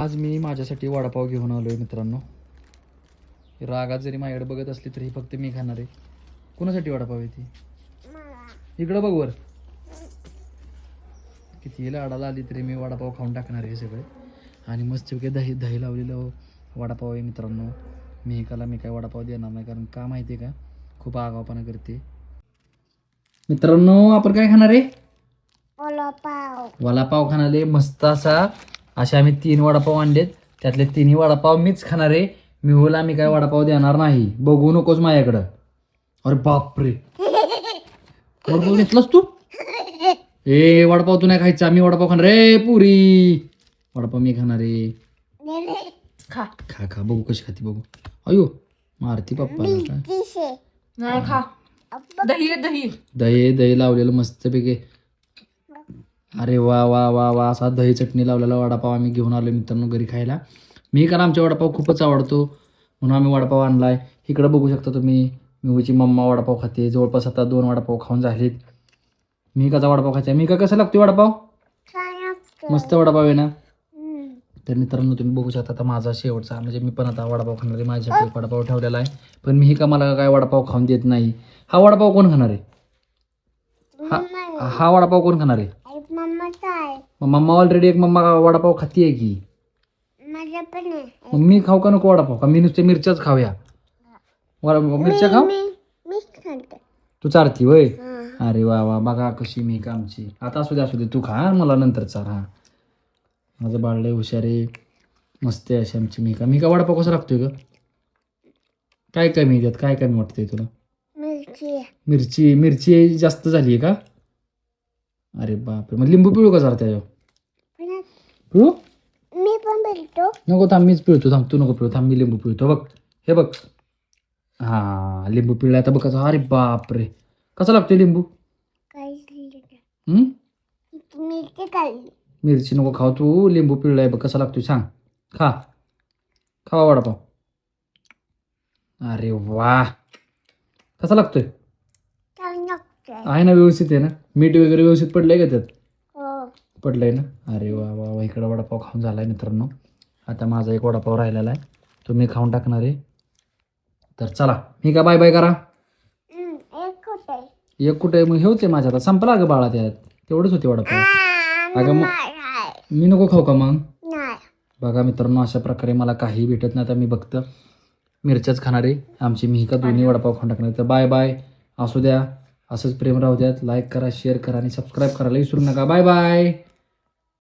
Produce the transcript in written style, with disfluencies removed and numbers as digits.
आज मी माझ्यासाठी वडापाव घेऊन आलोय मित्रांनो. रागात जरी माझ्याकडे बघत असली तरी फक्त मी खाणार आहे. कोणासाठी वडापाव आहे ती? इकडं बघ वर. किती लाडाला आली तरी मी वडापाव खाऊन टाकणार आहे सगळे. आणि मस्त दही दही लावलेलं वडापाव आहे मित्रांनो. मी काय वडापाव देणार नाही, कारण का माहिती आहे का, खूप आगावपणा करते. मित्रांनो आपण काय खाणार आहे? वडापाव खाणार आहे मस्त असे आम्ही 3 वडापाव आणलेत. त्यातले 3ही वडापाव मीच खाणार आहे. मिहूला मी काय वडापाव देणार नाही. बघू नकोस माझ्याकडं. अरे बापरे, वडापाव घेतलास तू? ए वडापाव तू नाही खायचा, मी वडापाव खाणार रे. पुरी वडापाव मी खाणार आहे. खा खा खा बघू कशी खाती बघू. अयो मारती पप्पाला काय. नाही खा. दही आहे, दही दही दही लावलेलं मस्तपैकी. अरे वा वा वा वा, असा दही चटणी लावलेला वडापाव आम्ही घेऊन आलो मित्रांनो घरी खायला. मी कारण आमचा वडापाव खूपच आवडतो म्हणून आम्ही वडापाव आणलाय. इकडं बघू शकता तुम्ही, मिहूची मम्मा वडापाव खाते. जवळपास आता 2 वडापाव खाऊन झालेत. मी कसा वडापाव खायचा? मी का कसा लागतोय वडापाव? मस्त वडापाव आहे ना. तर मित्रांनो तुम्ही बघू शकता आता माझा शेवटचा, म्हणजे मी पण आता वडापाव खाणार आहे. माझ्यासाठी वडापाव ठेवलेला आहे, पण मी का मला काय वडापाव खाऊन देत नाही. हा वडापाव कोण खाणार आहे? हा वडापाव कोण खाणार आहे? मम्मा ऑलरेडी एक मम्मा वडापाव खातीये की. मग मी खाऊ का नको वडापाव? का मी नुसते मिरच्याच खाऊया? मिरच्या खाऊ? तू चारती वय? अरे वा वा, बघा कशी मी का आमची. आता असू दे तू खा, मला नंतर चार. हा माझं बाळ लय हुशार आहे, मस्त आहे अशी आमची मी का वडापाव कसा लागतोय ग? काय कमी त्यात, काय कमी वाटतंय तुला? मिरची मिरची जास्त झाली आहे का? अरे बापरे, मग लिंबू पिळू का जरा त्याच्यावर? पिळू? मी पण पिळतो. नको थांब, मीच पिळतो. थांब तू नको पिळू, थांब मी लिंबू पिळतो. बघ हे बघ, हा लिंबू पिळला आता बघ कसा. अरे बापरे, कसा लागतोय लिंबू? मिरची नको खाऊ तू, लिंबू पिळलाय बघ कसा लागतोय सांग. खा खावा वडापाव. अरे वा, कसा लागतोय? आहे ना व्यवस्थित आहे ना? मीठ वगैरे व्यवस्थित पडलंय का त्यात? पडलंय ना. अरे वा वा वा, इकडं वडापाव खाऊन झालाय मित्रांनो. आता माझा एक वडापाव राहिलेला आहे, तो मी खाऊन टाकणार आहे. तर चला मी का बाय बाय करा. एक कुठे मग हे होते माझ्या, आता संपला अगं बाळा, त्यात तेवढंच होते वडापाव. अगं मग मी नको खाऊ का मग? बघा मित्रांनो, अशा प्रकारे मला काही भेटत नाही. आता मी फक्त मिरच्याच खाणार आहे. आमची मी का दोन्ही वडापाव खाऊन टाकणार. तर बाय बाय, असू द्या, असंच प्रेम राहू द्यात. लाईक करा, शेअर करा आणि सबस्क्राईब करायला विसरू नका. Bye bye.